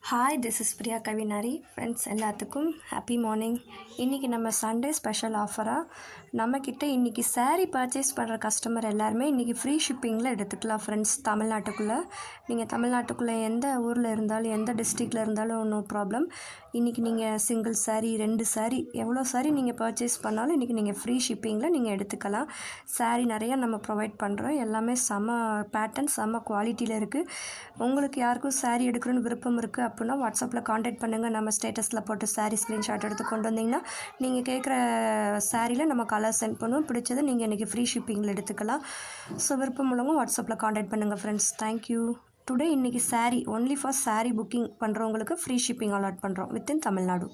Hi this is Priya கவினாரி friends எல்லாத்துக்கும் happy morning. இன்றைக்கி நம்ம சண்டே ஸ்பெஷல் ஆஃபராக நம்மக்கிட்ட இன்றைக்கி saree பர்ச்சேஸ் பண்ணுற கஸ்டமர் எல்லாருமே இன்றைக்கி ஃப்ரீ ஷிப்பிங்கில் எடுத்துக்கலாம் ஃப்ரெண்ட்ஸ். தமிழ்நாட்டுக்குள்ளே நீங்கள் தமிழ்நாட்டுக்குள்ளே எந்த ஊரில் இருந்தாலும் எந்த டிஸ்ட்ரிக்டில் இருந்தாலும் நோ ப்ராப்ளம். இன்றைக்கி நீங்கள் சிங்கிள் saree 2 saree எவ்வளோ saree நீங்கள் பர்ச்சேஸ் பண்ணாலும் இன்றைக்கி நீங்கள் ஃப்ரீ ஷிப்பிங்கில் நீங்கள் எடுத்துக்கலாம். saree நிறையா நம்ம ப்ரொவைட் பண்ணுறோம். எல்லாமே செம்ம பேட்டர்ன் செம்ம குவாலிட்டியில் இருக்குது. உங்களுக்கு யாருக்கும் saree எடுக்கணும்னு விருப்பம் இருக்குது அப்படின்னா வாட்ஸ்அப்பில் காண்டாக்ட் பண்ணுங்கள். நம்ம ஸ்டேட்டஸில் போட்டு saree ஸ்க்ரீன்ஷாட் எடுத்து கொண்டு வந்தீங்கன்னா நீங்கள் கேட்குற சாரியில் நம்ம கலர் சென்ட் பண்ணுவோம். பிடிச்சதை நீங்கள் இன்றைக்கி ஃப்ரீ ஷிப்பிங்கில் எடுத்துக்கலாம். ஸோ விருப்பம் உள்ளவங்க வாட்ஸ்அப்பில் காண்டாக்ட் பண்ணுங்கள் ஃப்ரெண்ட்ஸ். தேங்க்யூ. டுடே இன்றைக்கி saree only for saree booking பண்ணுறவங்களுக்கு ஃப்ரீ ஷிப்பிங் அலாட் பண்ணுறோம் வித்தின் தமிழ்நாடு.